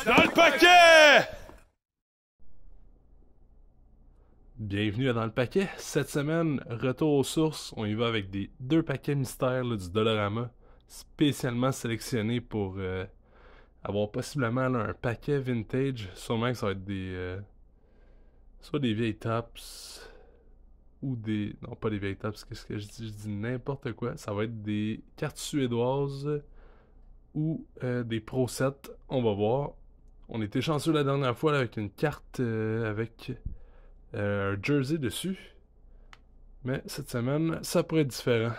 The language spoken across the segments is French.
Dans le paquet! Bienvenue à Dans le paquet. Cette semaine, retour aux sources. On y va avec des 2 paquets mystères là, du Dollarama, spécialement sélectionnés pour avoir possiblement là, un paquet vintage. Sûrement que ça va être des soit des vieilles tops ou des... Non, pas des vieilles tops, qu'est-ce que je dis? Je dis n'importe quoi. Ça va être des cartes suédoises ou des Pro Sets. On va voir. On était chanceux la dernière fois là, avec une carte avec un jersey dessus. Mais cette semaine, ça pourrait être différent.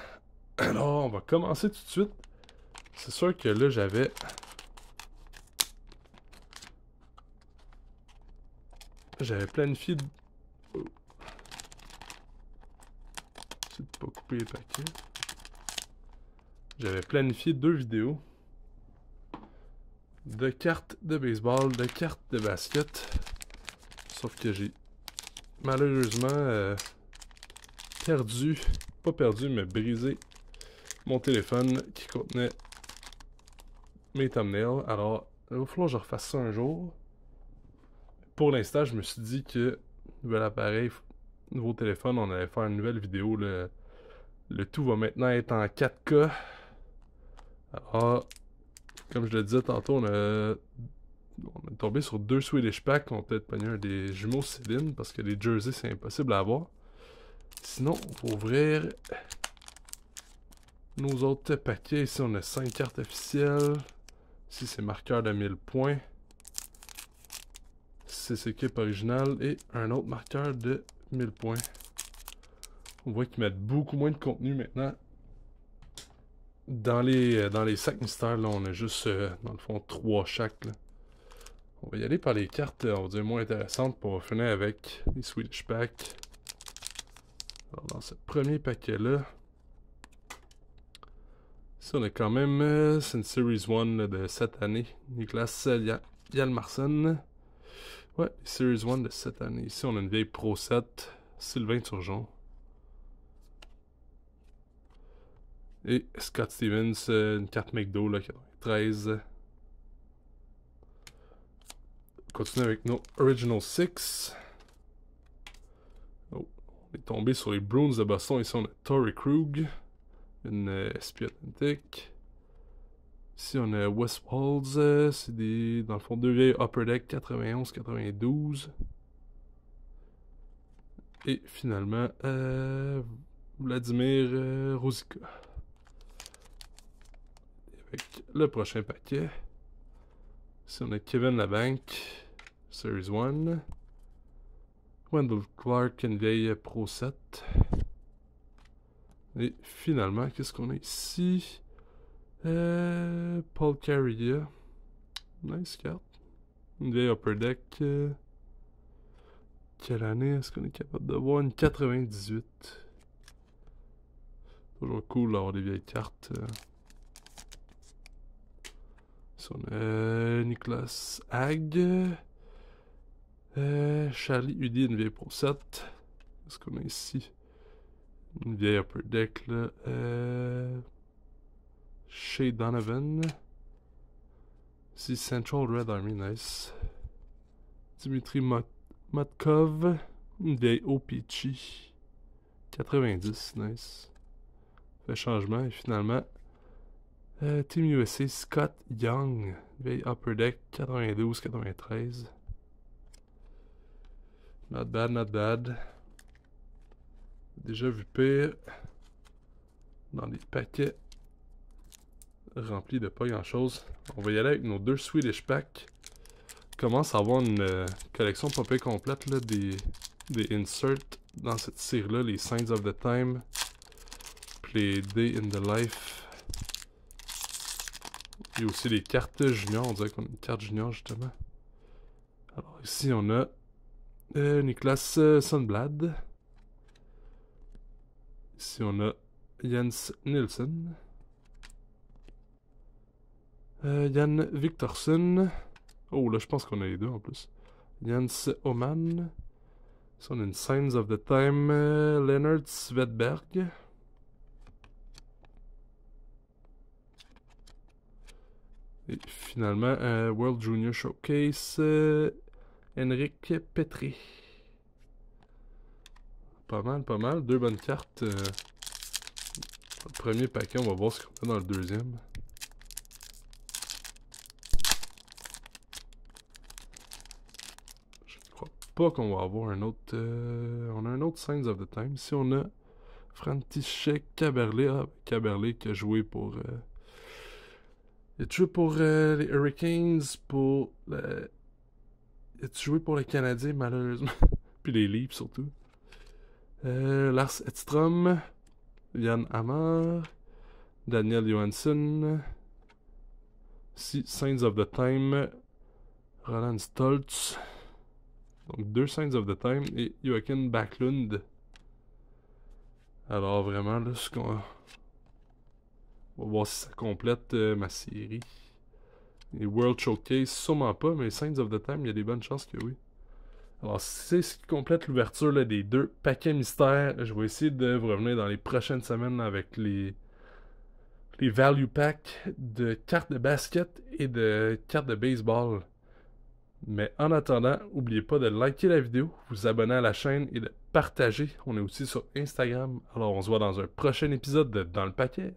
Alors, on va commencer tout de suite. C'est sûr que là, j'avais planifié de... Oh. C'est de pas couper les paquets. J'avais planifié 2 vidéos de cartes de baseball, de cartes de basket. Sauf que j'ai malheureusement pas perdu, mais brisé mon téléphone qui contenait mes thumbnails. Alors, il va falloir que je refasse ça un jour. Pour l'instant, je me suis dit que nouvel appareil, nouveau téléphone, on allait faire une nouvelle vidéo. Le tout va maintenant être en 4K. Alors, comme je le disais tantôt, on est tombé sur 2 Swedish Packs. On peut être pogné un des jumeaux Céline parce que les jerseys, c'est impossible à avoir. Sinon, on va ouvrir nos autres paquets. Ici, on a 5 cartes officielles. Ici, c'est marqueur de 1000 points. 6 équipes originales et un autre marqueur de 1000 points. On voit qu'ils mettent beaucoup moins de contenu maintenant. Dans les sacs mystères, là, on a juste, dans le fond, 3 chaque. Là. On va y aller par les cartes, on va dire, moins intéressantes pour finir avec les Swedish Packs. Alors, dans ce premier paquet-là, ici, on a quand même, c'est une Series 1 là, de cette année. Niklas Hjalmarsson. Ouais, Series 1 de cette année. Ici, on a une vieille Pro Set, Sylvain Turgeon. Et Scott Stevens, une carte McDo, là, 93. On continue avec nos Original 6. Oh, on est tombé sur les Bruins de Boston. Ici, on a Torrey Krug, une SP authentique. Ici, on a Wes Walz, c'est des, dans le fond, 2 vieilles Upper Deck 91-92. Et finalement, Vladimir Rosica. Avec le prochain paquet. Ici, on a Kevin Labanque, Series 1. Wendell Clark, une vieille Pro Set. Et finalement, qu'est-ce qu'on a ici? Paul Carrier. Nice carte. Une vieille Upper Deck. Quelle année est-ce qu'on est capable de voir? Une 98. Toujours cool d'avoir des vieilles cartes. Ici, on a Nicolas Hag. Charlie Udy, une vieille Pro Set. Qu'est-ce qu'on a ici? Une vieille Upper Deck, là. Shea Donovan. Ici, Central Red Army, nice. Dimitri Motkov. Une vieille OPC. 90, nice. Fait changement, et finalement... Team USA, Scott Young. Vieille Upper Deck, 92-93. Not bad, not bad. Déjà vu pire. Dans des paquets remplis de pas grand chose. On va y aller avec nos 2 Swedish Packs. On commence à avoir une collection pas pire complète là, des inserts dans cette série-là. Les Signs of the Time. Puis les Day in the Life. Il y a aussi les cartes juniors. On dirait qu'on a une carte junior justement. Alors ici on a Niklas Sundblad. Ici on a Jens Nilsson. Jan Victorsen. Oh là je pense qu'on a les deux en plus. Jens Oman. Ici on a une Signs of the Time. Leonard Svedberg. Et finalement, World Junior Showcase, Henrik Petré. Pas mal, pas mal. 2 bonnes cartes. Le premier paquet, on va voir ce qu'on a dans le deuxième. Je ne crois pas qu'on va avoir un autre... on a un autre Signs of the Time. Si on a František Kaberle. Ah, Kaberle qui a joué pour... il a joué pour les Hurricanes, pour... il a joué pour les Canadiens, malheureusement. Puis les Leafs, surtout. Lars Edstrom, Jan Hammer, Daniel Johansson, Signs of the Time, Roland Stoltz, donc 2 Signs of the Time, et Joakim Backlund. Alors vraiment, là, on va voir si ça complète ma série. Et World Showcase, sûrement pas, mais Signs of the Time, il y a des bonnes chances que oui. Alors, c'est ce qui complète l'ouverture des 2 paquets mystères. Je vais essayer de vous revenir dans les prochaines semaines avec les value packs de cartes de basket et de cartes de baseball. Mais en attendant, n'oubliez pas de liker la vidéo, vous abonner à la chaîne et de partager. On est aussi sur Instagram. Alors, on se voit dans un prochain épisode de Dans le paquet.